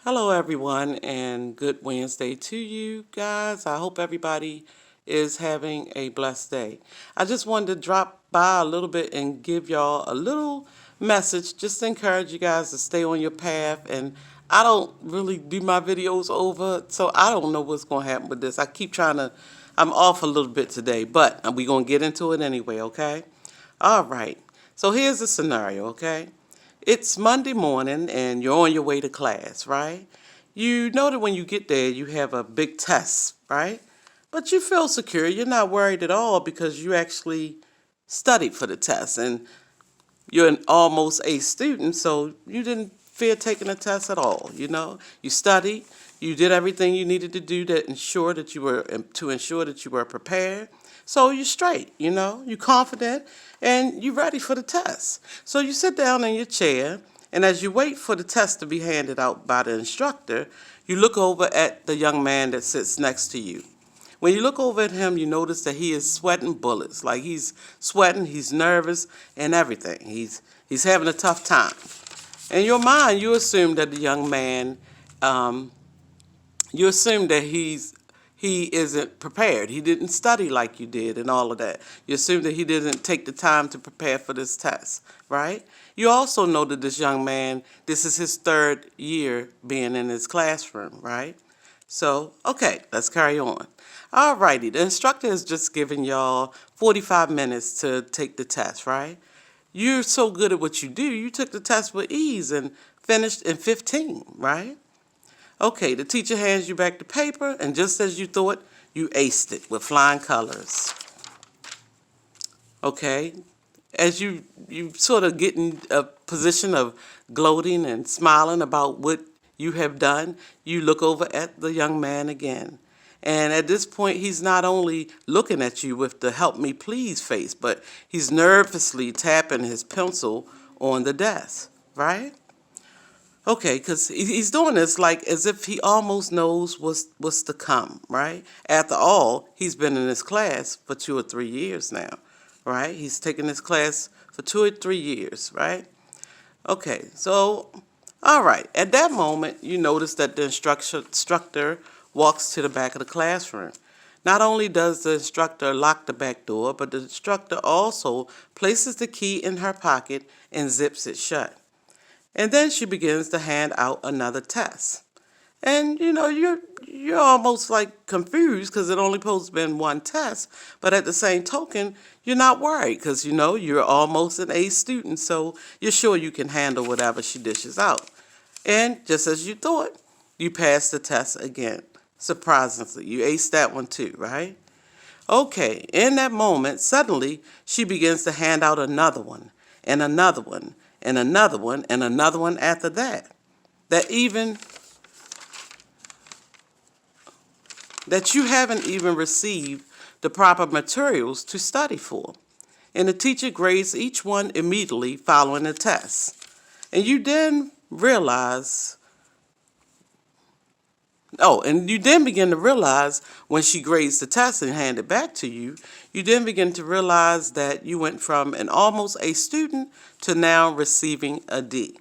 Hello, everyone, and good Wednesday to you guys. I hope everybody is having a blessed day. I just wanted to drop by a little bit and give y'all a little message just to encourage you guys to stay on your path. And I don't really do my videos over, so I don't know what's going to happen with this. I keep trying to, I'm off a little bit today, but we're going to get into it anyway, okay? All right. So here's the scenario, okay? It's Monday morning and you're on your way to class, right? You know that when you get there, you have a big test, right? But you feel secure. You're not worried at all because you actually studied for the test and you're an almost A student, so you didn't fear taking the test at all, you know? You studied, you did everything you needed to do to ensure that you were prepared. So you're straight, you know? You're confident and you're ready for the test. So you sit down in your chair, and as you wait for the test to be handed out by the instructor, you look over at the young man that sits next to you. When you look over at him, you notice that he is sweating bullets. Like he's sweating, he's nervous, and everything. He's having a tough time. In your mind, you assume that the young man, um, you assume that he isn't prepared. He didn't study like you did, and all of that. You assume that he didn't take the time to prepare for this test, right? You also know that this young man, this is his third year being in his classroom, right? So, okay, let's carry on. Alrighty, the instructor has just given y'all 45 minutes to take the test, right? You're so good at what you do, you took the test with ease and finished in 15, right? Okay, the teacher hands you back the paper, and just as you thought, you aced it with flying colors. Okay, as you sort of get in a position of gloating and smiling about what you have done, you look over at the young man again. And at this point, he's not only looking at you with the help me please face, but he's nervously tapping his pencil on the desk, right? Okay, because he's doing this like as if he almost knows what's to come, right? After all, he's been in this class for 2 or 3 years now, right? He's taken this class for 2 or 3 years, right? Okay, so, all right. At that moment, you notice that the instructor walks to the back of the classroom. Not only does the instructor lock the back door, but the instructor also places the key in her pocket and zips it shut. And then she begins to hand out another test. And you know, you're almost like confused because it only supposed to been one test, but at the same token, you're not worried because you know you're almost an A student, so you're sure you can handle whatever she dishes out. And just as you thought, you passed the test again. Surprisingly, you aced that one too, right? Okay, in that moment, suddenly she begins to hand out another one, and another one, and another one, and another one after that. That even that you haven't even received the proper materials to study for. And the teacher grades each one immediately following the test. And you then realize, and you then begin to realize when she grades the test and hand it back to you, you then begin to realize that you went from an almost A student to now receiving a D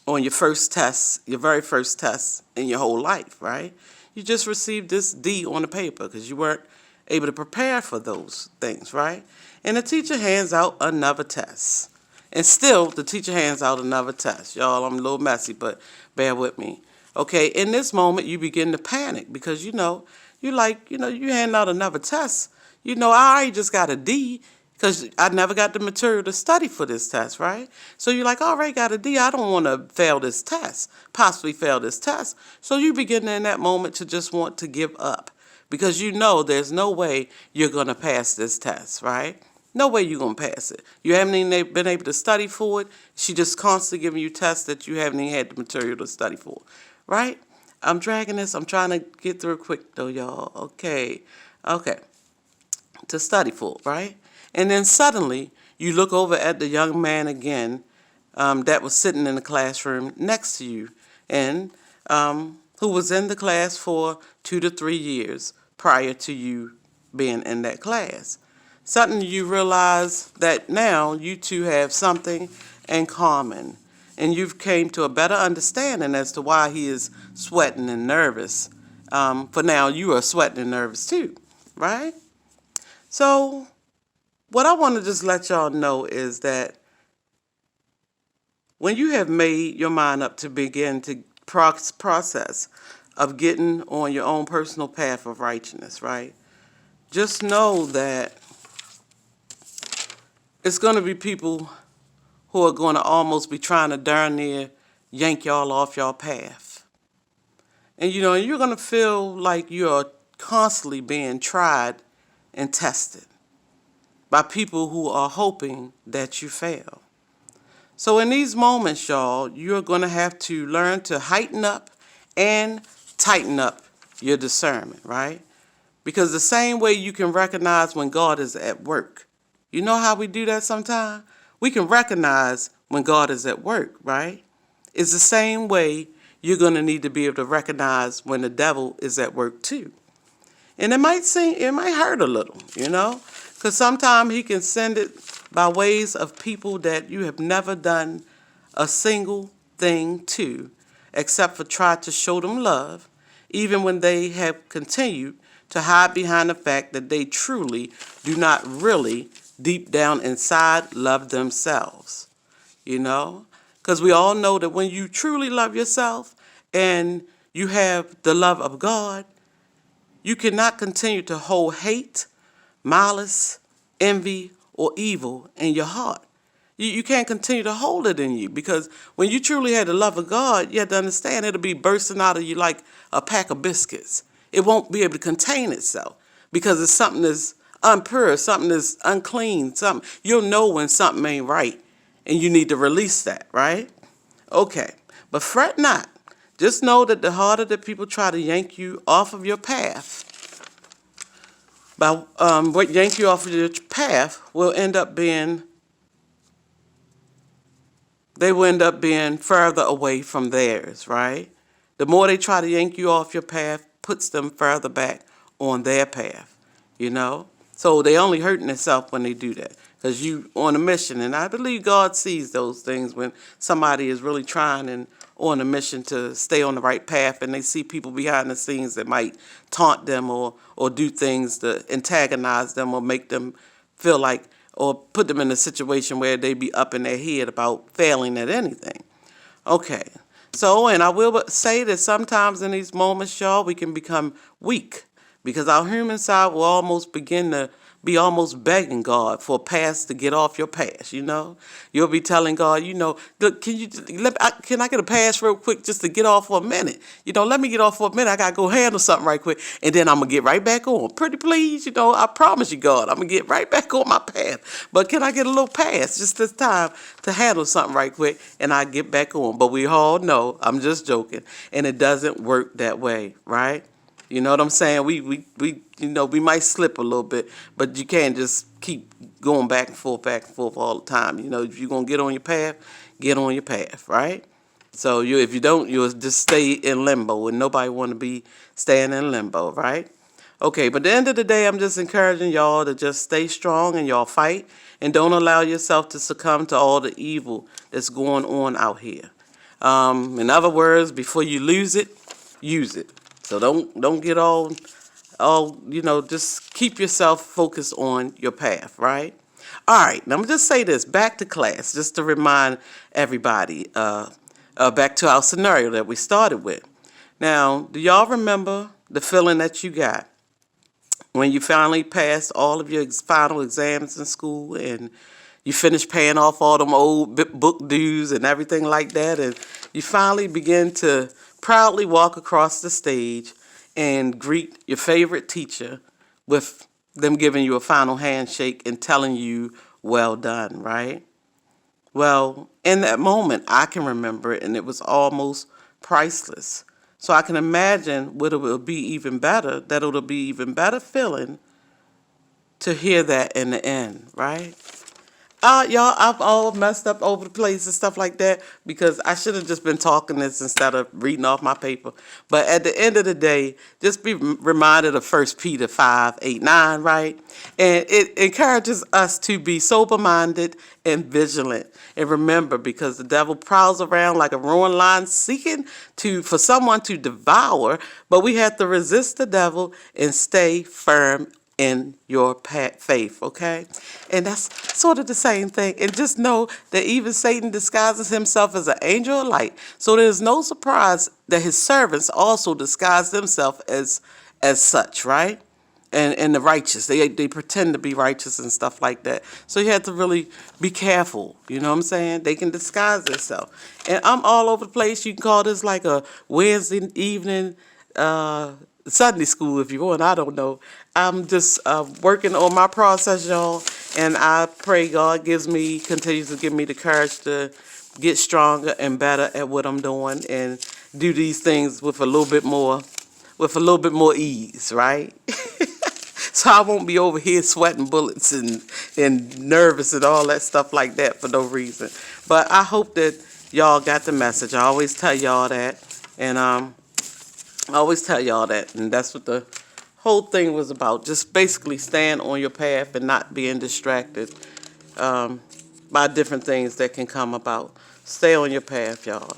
on your first test, your very first test in your whole life, right? You just received this D on the paper because you weren't able to prepare for those things, right? And the teacher hands out another test. And still, the teacher hands out another test. Y'all, I'm a little messy, but bear with me. Okay, in this moment, you begin to panic because, you hand out another test. You know, I already just got a D because I never got the material to study for this test, right? So you're like, all right, got a D. I don't want to fail this test, possibly fail this test. So you begin in that moment to just want to give up because you know there's no way you're going to pass this test, right? No way you're going to pass it. You haven't even been able to study for it. She just constantly giving you tests that you haven't even had the material to study for, right? I'm dragging this. I'm trying to get through quick though, y'all. Okay. To study for, right? And then suddenly you look over at the young man again that was sitting in the classroom next to you and who was in the class for 2 to 3 years prior to you being in that class. Suddenly you realize that now you two have something in common. and you've came to a better understanding as to why he is sweating and nervous. For now, you are sweating and nervous too, right? So what I want to just let y'all know is that when you have made your mind up to begin to process of getting on your own personal path of righteousness, right? Just know that it's going to be people who are going to almost be trying to darn near yank y'all off y'all path. And you're going to feel like you're constantly being tried and tested by people who are hoping that you fail. So in these moments, y'all, you're going to have to learn to heighten up and tighten up your discernment, right? Because the same way you can recognize when God is at work. You know how we do that sometimes? We can recognize when God is at work, right? It's the same way you're going to need to be able to recognize when the devil is at work too. And it might hurt a little, because sometimes he can send it by ways of people that you have never done a single thing to, except for try to show them love, even when they have continued to hide behind the fact that they truly do not really, deep down inside, love themselves. Because we all know that when you truly love yourself and you have the love of God, you cannot continue to hold hate, malice, envy, or evil in your heart. You can't continue to hold it in you, because when you truly have the love of God, you have to understand it'll be bursting out of you like a pack of biscuits. It won't be able to contain itself because it's something that's impure, something that's unclean, you'll know when something ain't right and you need to release that, right? Okay, but fret not. Just know that the harder that people try to yank you off of your path, what yank you off of your path will end up being, they will end up being further away from theirs, right? The more they try to yank you off your path, puts them further back on their path, So they only hurting themselves when they do that, because you on a mission. And I believe God sees those things when somebody is really trying and on a mission to stay on the right path, and they see people behind the scenes that might taunt them or do things to antagonize them or make them feel like, or put them in a situation where they be up in their head about failing at anything. Okay. So, and I will say that sometimes in these moments, y'all, we can become weak because our human side will almost begin to be almost begging God for a pass to get off your pass, You'll be telling God, look, can I get a pass real quick just to get off for a minute? Let me get off for a minute. I got to go handle something right quick, and then I'm going to get right back on. Pretty please, I promise you, God, I'm going to get right back on my path. But can I get a little pass just this time to handle something right quick, and I get back on? But we all know I'm just joking, and it doesn't work that way, right? You know what I'm saying? We might slip a little bit, but you can't just keep going back and forth all the time. If you're going to get on your path, right? So if you don't, you'll just stay in limbo, and nobody want to be staying in limbo, right? Okay, but at the end of the day, I'm just encouraging y'all to just stay strong in y'all fight, and don't allow yourself to succumb to all the evil that's going on out here. In other words, before you lose it, use it. So don't get all just keep yourself focused on your path, right? All right, now I'm going to just say this, back to class, just to remind everybody, back to our scenario that we started with. Now, do y'all remember the feeling that you got when you finally passed all of your final exams in school and you finished paying off all them old book dues and everything like that, and you finally begin to proudly walk across the stage and greet your favorite teacher with them giving you a final handshake and telling you, well done, right? Well, in that moment, I can remember it, and it was almost priceless. So I can imagine what it will be even better, that it'll be even better feeling to hear that in the end, right? Y'all, I'm all messed up over the place and stuff like that because I should have just been talking this instead of reading off my paper. But at the end of the day, just be reminded of 1 Peter 5:8-9, right? And it encourages us to be sober-minded and vigilant. And remember, because the devil prowls around like a roaring lion seeking for someone to devour, but we have to resist the devil and stay firm in your faith, okay? And that's sort of the same thing. And just know that even Satan disguises himself as an angel of light. So there's no surprise that his servants also disguise themselves as such, right? And the righteous. They pretend to be righteous and stuff like that. So you have to really be careful. You know what I'm saying? They can disguise themselves. And I'm all over the place. You can call this like a Wednesday evening Sunday school if you want. I don't know. I'm just working on my process, y'all, and I pray God continues to give me the courage to get stronger and better at what I'm doing and do these things with a little bit more ease, right? So I won't be over here sweating bullets and nervous and all that stuff like that for no reason. But I hope that y'all got the message. I always tell y'all that, and and that's what the whole thing was about. Just basically staying on your path and not being distracted by different things that can come about. Stay on your path, y'all.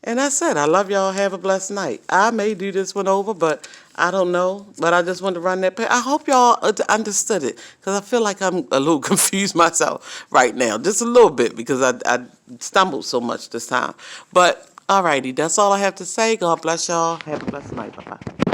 And that's it. I love y'all. Have a blessed night. I may do this one over, but I don't know. But I just wanted to run that past. I hope y'all understood it because I feel like I'm a little confused myself right now. Just a little bit because I stumbled so much this time. But alrighty, that's all I have to say. God bless y'all. Have a blessed night. Bye-bye.